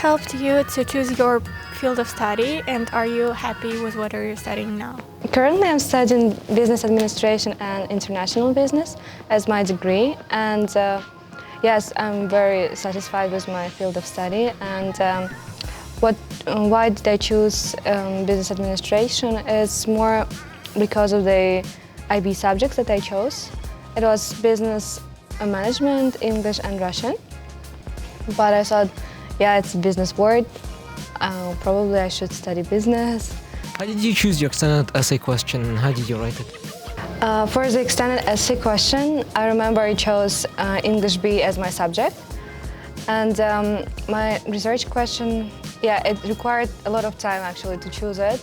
helped you to choose your field of study, and are you happy with what are you studying now? Currently, I'm studying business administration and international business as my degree, and yes, I'm very satisfied with my field of study. And why did I choose business administration? It's more because of the IB subjects that I chose. It was business management, English, and Russian. But I thought, yeah, it's a business word. Probably I should study business. How did you choose your extended essay question and how did you write it? For the extended essay question, I remember I chose English B as my subject. And my research question, yeah, it required a lot of time actually to choose it.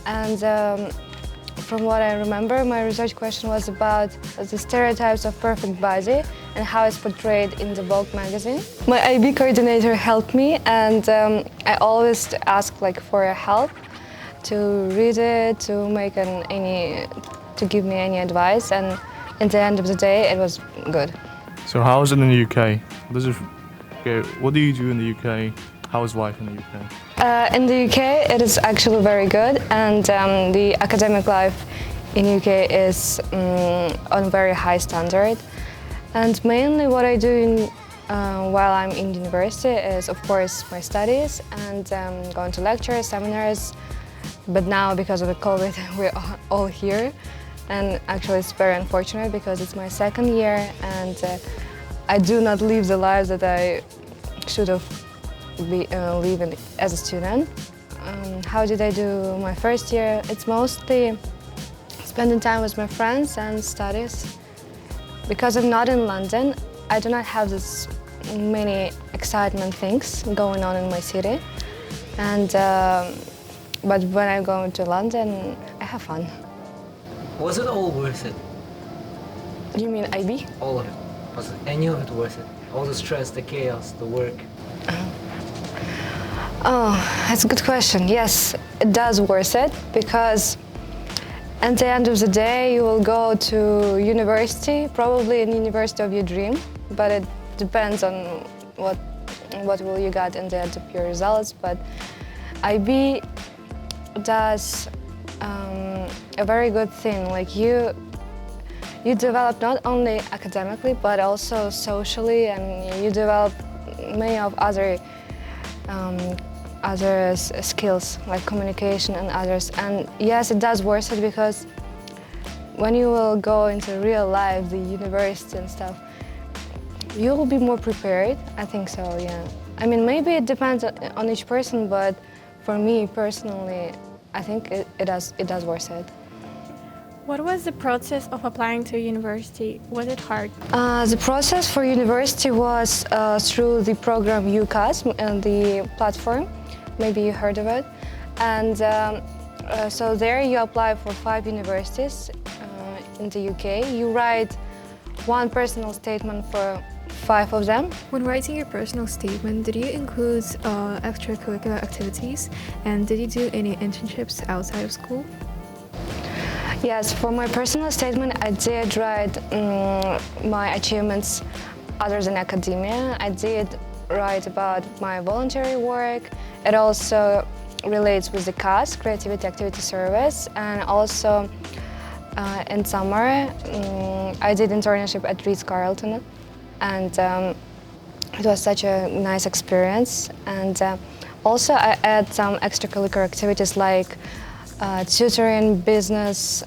And from what I remember, my research question was about the stereotypes of perfect body and how it's portrayed in the Vogue magazine. My IB coordinator helped me, and I always ask for help to read it, to make to give me any advice, and at the end of the day, it was good. So how is it in the UK? What do you do in the UK? How is life in the UK? In the UK, it is actually very good, and the academic life in UK is on very high standard. And mainly what I do while I'm in university is, of course, my studies and going to lectures, seminars. But now, because of the COVID, we're all here. And actually, it's very unfortunate because it's my second year and I do not live the life that I should have lived as a student. How did I do my first year? It's mostly spending time with my friends and studies. Because I'm not in London, I do not have this many excitement things going on in my city. And but when I go to London, I have fun. Was it all worth it? You mean IB? All of it. Was it any of it worth it? All the stress, the chaos, the work? Oh, that's a good question. Yes, it does worth it because at the end of the day you will go to university, probably in university of your dream, but it depends on what will you get in the end of your results. But IB does a very good thing. You develop not only academically but also socially, and you develop many of other skills like communication and others. And yes, it does worth it because when you will go into real life, the university and stuff, you will be more prepared. I think so, yeah. I mean, maybe it depends on each person, but for me personally, I think it does worth it. What was the process of applying to university? Was it hard? The process for university was through the program UCAS and the platform. Maybe you heard of it. And so there you apply for 5 universities in the UK. You write one personal statement for 5 of them. When writing your personal statement, did you include extracurricular activities? And did you do any internships outside of school? Yes, for my personal statement, I did write my achievements other than academia. I did write about my voluntary work. It also relates with the CAS, Creativity Activity Service, and also in summer I did internship at Ritz-Carlton, and it was such a nice experience. And also I add some extracurricular activities like tutoring business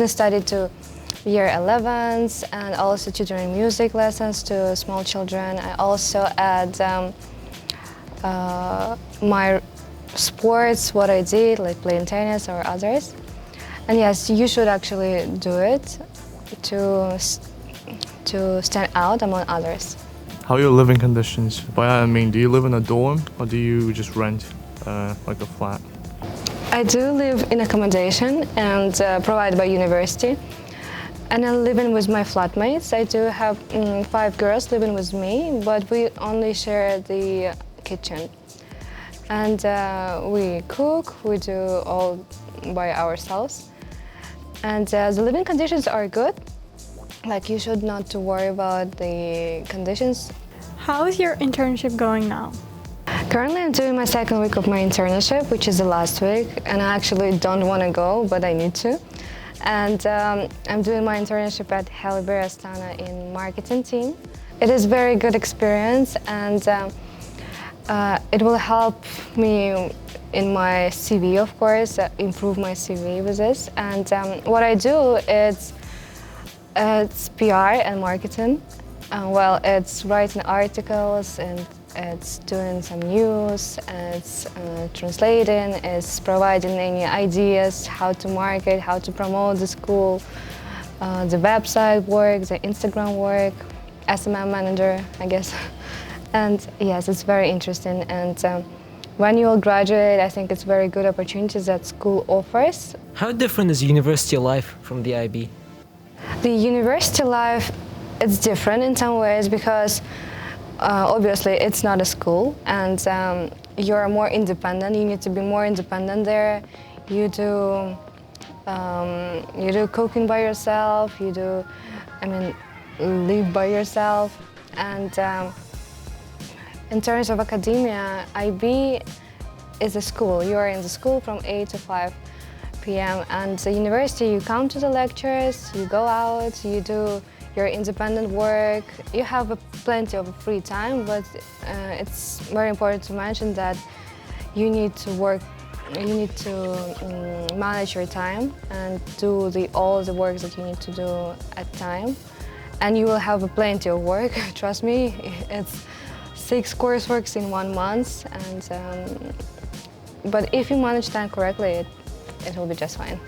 study to year 11s, and also tutoring music lessons to small children. I also add my sports, what I did, like playing tennis or others. And yes, you should actually do it to stand out among others. How are your living conditions? By that I mean, do you live in a dorm or do you just rent like a flat? I do live in accommodation and provided by university. And I'm living with my flatmates. I do have 5 girls living with me, but we only share the kitchen. And we cook, we do all by ourselves. And the living conditions are good. Like, you should not to worry about the conditions. How is your internship going now? Currently, I'm doing my second week of my internship, which is the last week, and I actually don't want to go, but I need to. And I'm doing my internship at Haileybury Astana in marketing team. It is a very good experience, and it will help me in my CV, of course, improve my CV with this. And what I do is it's PR and marketing. Well, it's writing articles and it's doing some news, it's translating, it's providing any ideas how to market, how to promote the school, the website work, the Instagram work, SMM manager, I guess. And yes, it's very interesting. And when you will graduate, I think it's very good opportunities that school offers. How different is university life from the IB? The university life, it's different in some ways because obviously it's not a school and you're more independent. You need to be more independent there. You do cooking by yourself. You do, live by yourself. And in terms of academia, IB is a school. You are in the school from 8 to 5 p.m. And the university, you come to the lectures, you go out, you do your independent work. You have plenty of free time, but it's very important to mention that you need to work, you need to manage your time and do all the work that you need to do at time. And you will have plenty of work, trust me. It's 6 courseworks in 1 month, and but if you manage time correctly, it will be just fine.